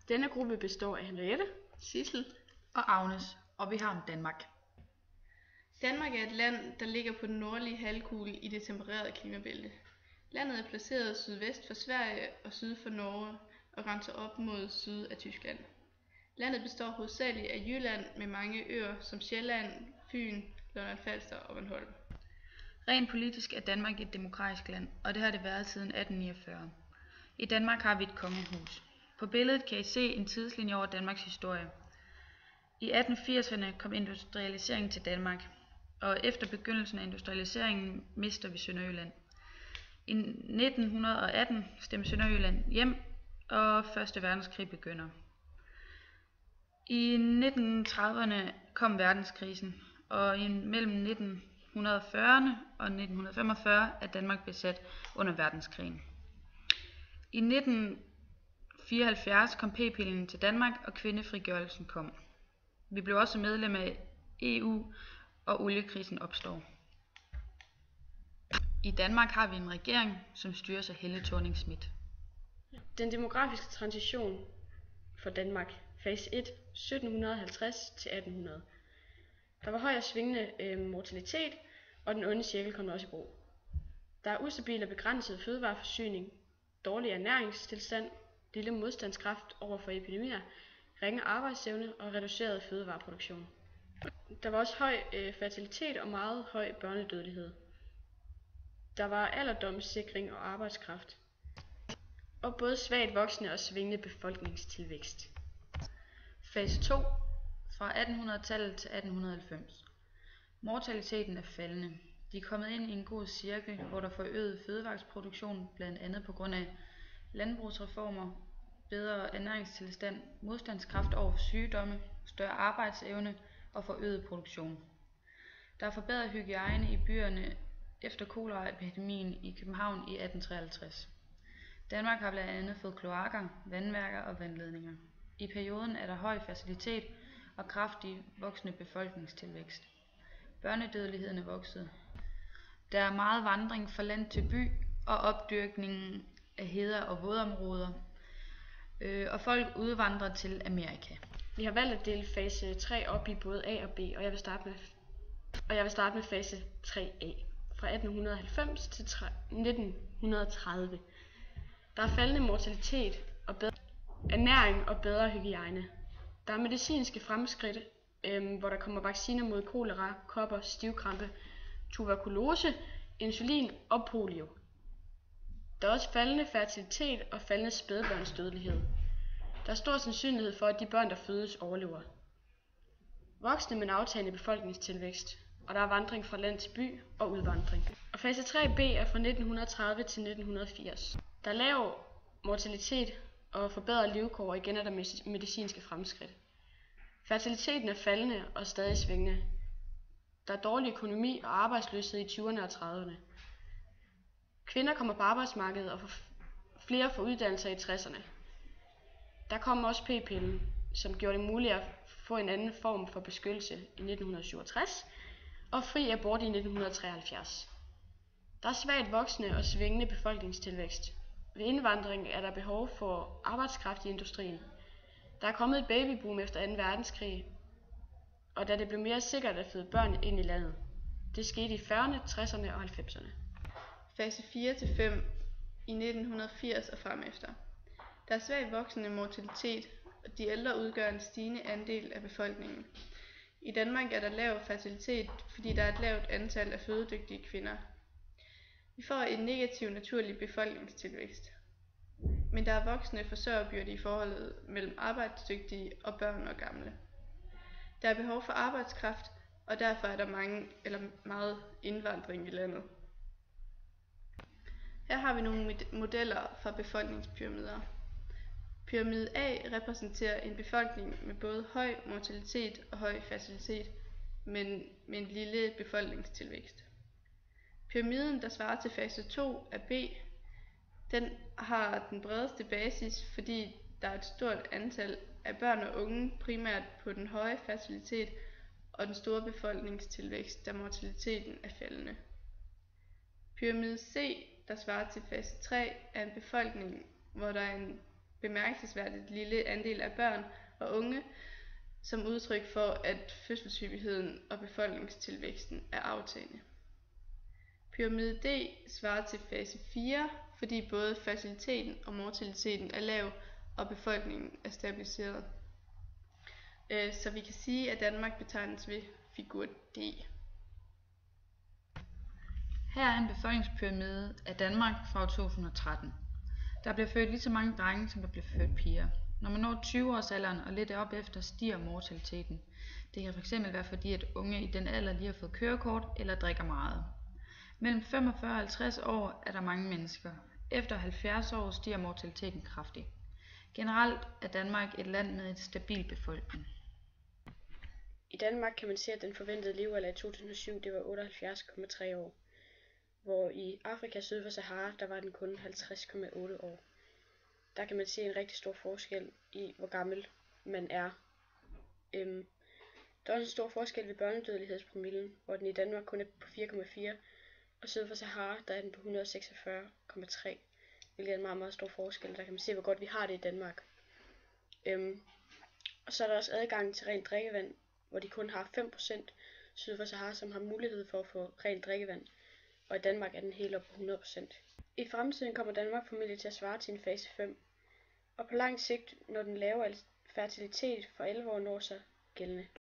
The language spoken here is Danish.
Denne gruppe består af Henriette, Sissel og Agnes, og vi har om Danmark. Danmark er et land, der ligger på den nordlige halvkugle i det tempererede klimabælte. Landet er placeret sydvest for Sverige og syd for Norge og grænser op mod syd af Tyskland. Landet består hovedsageligt af Jylland med mange øer som Sjælland, Fyn, Lolland-Falster og Bornholm. Rent politisk er Danmark et demokratisk land, og det har det været siden 1849. I Danmark har vi et kongehus. På billedet kan I se en tidslinje over Danmarks historie. I 1880'erne kom industrialiseringen til Danmark, og efter begyndelsen af industrialiseringen mister vi Sønderjylland. I 1918 stemte Sønderjylland hjem, og 1. verdenskrig begynder. I 1930'erne kom verdenskrisen, og mellem 1940'erne og 1945 er Danmark besat under verdenskrigen. I 1974 kom p-pillen til Danmark, og kvindefrigørelsen kom. Vi blev også medlem af EU, og oliekrisen opstår. I Danmark har vi en regering, som styres af Helle Thorning-Schmidt. Den demografiske transition for Danmark, fase 1, 1750 til 1800. Der var høj og svingende mortalitet, og den onde cirkel kom også i brug. Der er ustabil og begrænset fødevareforsyning, dårlig ernæringstilstand, lille modstandskraft over for epidemier, ringe arbejdsevne og reduceret fødevareproduktion. Der var også høj fertilitet og meget høj børnedødelighed. Der var alderdomssikring og arbejdskraft, og både svagt voksende og svingende befolkningstilvækst. Fase 2, fra 1800-tallet til 1890. Mortaliteten er faldende. De er kommet ind i en god cirkel, hvor der forøget fødevareproduktion, blandt andet på grund af landbrugsreformer, bedre ernæringstilstand, modstandskraft over for sygdomme, større arbejdsevne og forøget produktion. Der er forbedret hygiejne i byerne efter koleraepidemien i København i 1853. Danmark har blandt andet fået kloakker, vandværker og vandledninger. I perioden er der høj fertilitet og kraftig voksende befolkningstilvækst. Børnedødeligheden er vokset. Der er meget vandring fra land til by og opdyrkningen af heder og vådområder, og folk udvandrer til Amerika. Vi har valgt at dele fase 3 op i både A og B, og jeg vil starte med fase 3A fra 1890 til 1930. Der er faldende mortalitet og bedre ernæring og bedre hygiejne. Der er medicinske fremskridt, hvor der kommer vacciner mod kolera, kopper, stivkrampe, tuberkulose, insulin og polio. Der er også faldende fertilitet og faldende spædbørnsdødelighed. Der er stor sandsynlighed for, at de børn, der fødes, overlever. Voksne med en aftagende befolkningstilvækst, og der er vandring fra land til by og udvandring. Og fase 3B er fra 1930 til 1980. Der er lav mortalitet og forbedret levevilkår, og igen er der medicinske fremskridt. Fertiliteten er faldende og stadig svingende. Der er dårlig økonomi og arbejdsløshed i 20'erne og 30'erne. Kvinder kommer på arbejdsmarkedet, og flere får uddannelser i 60'erne. Der kom også p-pillen, som gjorde det muligt at få en anden form for beskyttelse i 1967, og fri abort i 1973. Der er svagt voksende og svingende befolkningstilvækst. Ved indvandring er der behov for arbejdskraft i industrien. Der er kommet et babyboom efter 2. verdenskrig, og da det blev mere sikkert at føde børn ind i landet. Det skete i 40'erne, 60'erne og 90'erne. Fase 4-5 i 1980 og fremefter. Der er svagt voksende mortalitet, og de ældre udgør en stigende andel af befolkningen. I Danmark er der lav fertilitet, fordi der er et lavt antal af fødedygtige kvinder. Vi får en negativ naturlig befolkningstilvækst. Men der er voksende forsørgerbyrde i forholdet mellem arbejdsdygtige og børn og gamle. Der er behov for arbejdskraft, og derfor er der meget indvandring i landet. Her har vi nogle modeller for befolkningspyramider. Pyramide A repræsenterer en befolkning med både høj mortalitet og høj fertilitet, men med en lille befolkningstilvækst. Pyramiden, der svarer til fase 2 af B, den har den bredeste basis, fordi der er et stort antal af børn og unge, primært på den høje fertilitet og den store befolkningstilvækst, da mortaliteten er faldende. Pyramide C, der svarer til fase 3, er en befolkning, hvor der er en bemærkelsesværdigt lille andel af børn og unge, som udtryk for, at fødselshyppigheden og befolkningstilvæksten er aftagende. Pyramide D svarer til fase 4, fordi både fertiliteten og mortaliteten er lav, og befolkningen er stabiliseret. Så vi kan sige, at Danmark betegnes ved figur D. Her er en befolkningspyramide af Danmark fra år 2013. Der bliver født lige så mange drenge, som der bliver født piger. Når man når 20-årsalderen og lidt op efter, stiger mortaliteten. Det kan fx være fordi, at unge i den alder lige har fået kørekort eller drikker meget. Mellem 45 og 50 år er der mange mennesker. Efter 70 år stiger mortaliteten kraftigt. Generelt er Danmark et land med en stabil befolkning. I Danmark kan man se, at den forventede levealder i 2007 det var 78,3 år, hvor i Afrika syd for Sahara, der var den kun 50,8 år. Der kan man se en rigtig stor forskel i, hvor gammel man er. Der er også en stor forskel ved børnedødelighedspromillen, hvor den i Danmark kun er på 4,4, og syd for Sahara, der er den på 146,3, hvilket er en meget, meget stor forskel. Der kan man se, hvor godt vi har det i Danmark. Og så er der også adgang til rent drikkevand, hvor de kun har 5% syd for Sahara, som har mulighed for at få rent drikkevand, og i Danmark er den helt op på 100%. I fremtiden kommer Danmark formentlig til at svare til en fase 5, og på lang sigt, når den lave fertilitet for 11 år når sig gældende.